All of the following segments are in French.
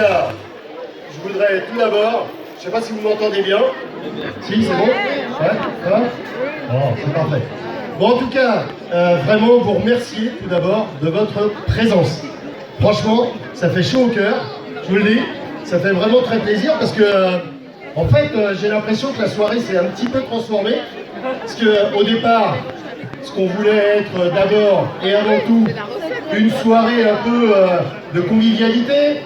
Alors, je voudrais tout d'abord, je ne sais pas si vous m'entendez bien. Si, c'est bon? Ouais, ça va? Oh, c'est parfait. Bon, en tout cas, vraiment vous remercier tout d'abord de votre présence. Franchement, ça fait chaud au cœur, je vous le dis. Ça fait vraiment très plaisir parce que, en fait, j'ai l'impression que la soirée s'est un petit peu transformée. Parce qu'au départ, ce qu'on voulait être d'abord et avant tout une soirée un peu de convivialité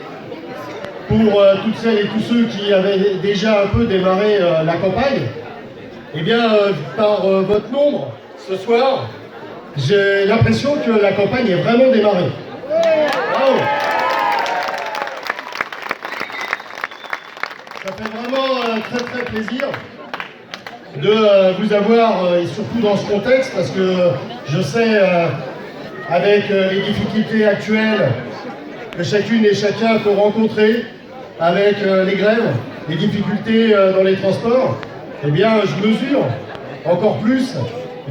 pour toutes celles et tous ceux qui avaient déjà un peu démarré la campagne, eh bien, par votre nombre ce soir, j'ai l'impression que la campagne est vraiment démarrée. Bravo. Ça fait vraiment très très plaisir de vous avoir, et surtout dans ce contexte, parce que je sais, avec les difficultés actuelles que chacune et chacun peut rencontrer, avec les grèves, les difficultés dans les transports, eh bien, je mesure encore plus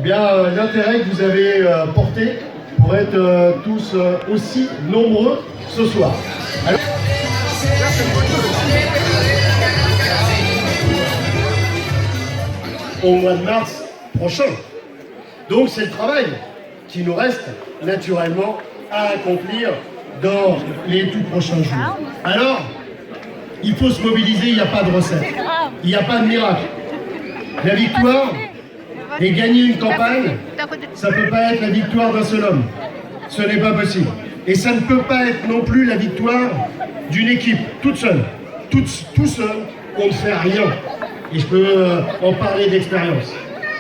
l'intérêt que vous avez porté pour être tous aussi nombreux ce soir. Alors... au mois de mars prochain. Donc c'est le travail qui nous reste naturellement à accomplir dans les tout prochains jours. Alors, il faut se mobiliser, il n'y a pas de recette, il n'y a pas de miracle. La victoire et gagner une campagne, ça ne peut pas être la victoire d'un seul homme. Ce n'est pas possible. Et ça ne peut pas être non plus la victoire d'une équipe, toute seule. Tout seul, on ne fait rien. Et je peux en parler d'expérience.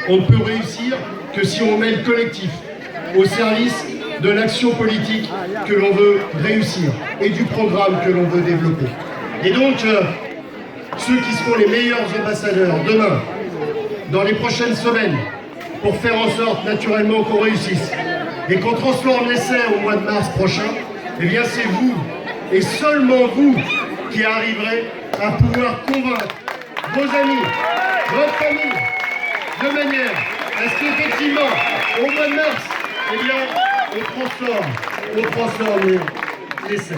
On ne peut réussir que si on met le collectif au service de l'action politique que l'on veut réussir et du programme que l'on veut développer. Et donc, ceux qui seront les meilleurs ambassadeurs demain, dans les prochaines semaines, pour faire en sorte naturellement qu'on réussisse et qu'on transforme l'essai au mois de mars prochain, eh bien c'est vous, et seulement vous, qui arriverez à pouvoir convaincre vos amis, votre famille, de manière à ce qu'effectivement, au mois de mars, eh bien, on transforme l'essai.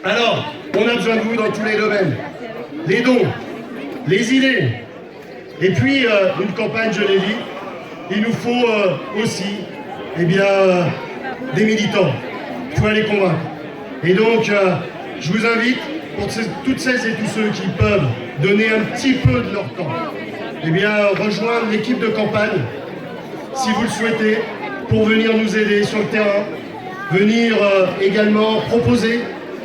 Alors, on a besoin de vous dans tous les domaines. Les dons, les idées, et puis une campagne, je l'ai dit, il nous faut aussi, eh bien, des militants. Il faut aller convaincre. Et donc, je vous invite, pour toutes celles et tous ceux qui peuvent donner un petit peu de leur temps, eh bien, rejoindre l'équipe de campagne, si vous le souhaitez, pour venir nous aider sur le terrain, venir également proposer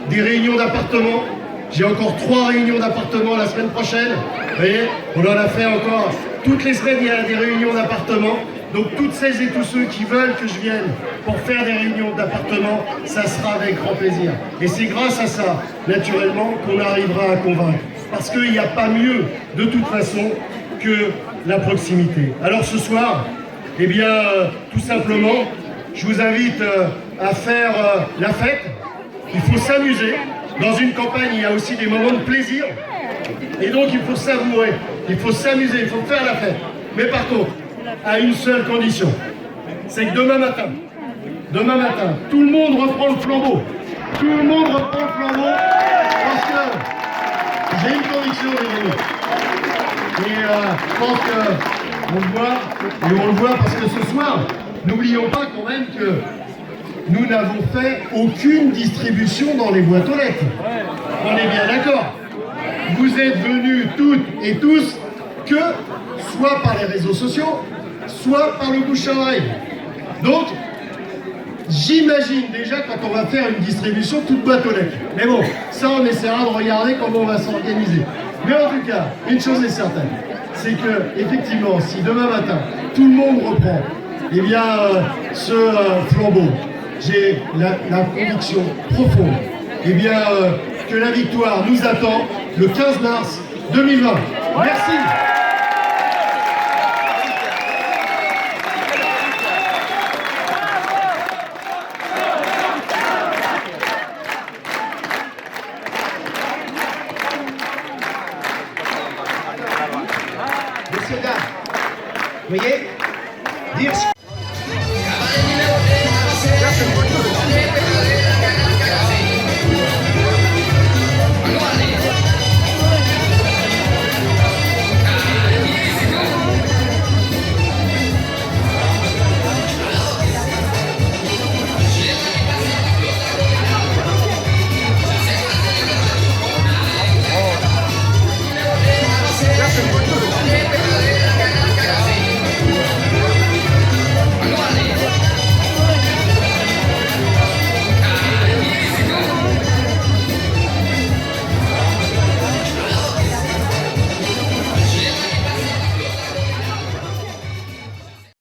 des réunions d'appartements. J'ai encore 3 réunions d'appartements la semaine prochaine. Vous voyez, on en a fait encore. Toutes les semaines, il y a des réunions d'appartements. Donc toutes celles et tous ceux qui veulent que je vienne pour faire des réunions d'appartements, ça sera avec grand plaisir. Et c'est grâce à ça, naturellement, qu'on arrivera à convaincre. Parce qu'il n'y a pas mieux, de toute façon, que la proximité. Alors ce soir, eh bien, tout simplement, je vous invite à faire la fête. Il faut s'amuser. Dans une campagne, il y a aussi des moments de plaisir. Et donc, il faut savourer, il faut s'amuser, il faut faire la fête. Mais par contre, à une seule condition, c'est que demain matin, tout le monde reprend le flambeau. Tout le monde reprend le flambeau parce que j'ai une conviction, les amis. Et je pense qu'on le voit, et on le voit parce que ce soir, n'oublions pas quand même que nous n'avons fait aucune distribution dans les boîtes aux lettres. On est bien d'accord. Vous êtes venus toutes et tous que soit par les réseaux sociaux, soit par le bouche à oreille. Donc, j'imagine déjà quand on va faire une distribution toute boîte aux lettres. Mais bon, ça on essaiera de regarder comment on va s'organiser. Mais en tout cas, une chose est certaine, c'est que effectivement, si demain matin, tout le monde reprend, eh bien, ce flambeau, j'ai la conviction profonde, eh bien, que la victoire nous attend le 15 mars 2020. Merci. Messieurs, dames, voyez, dire...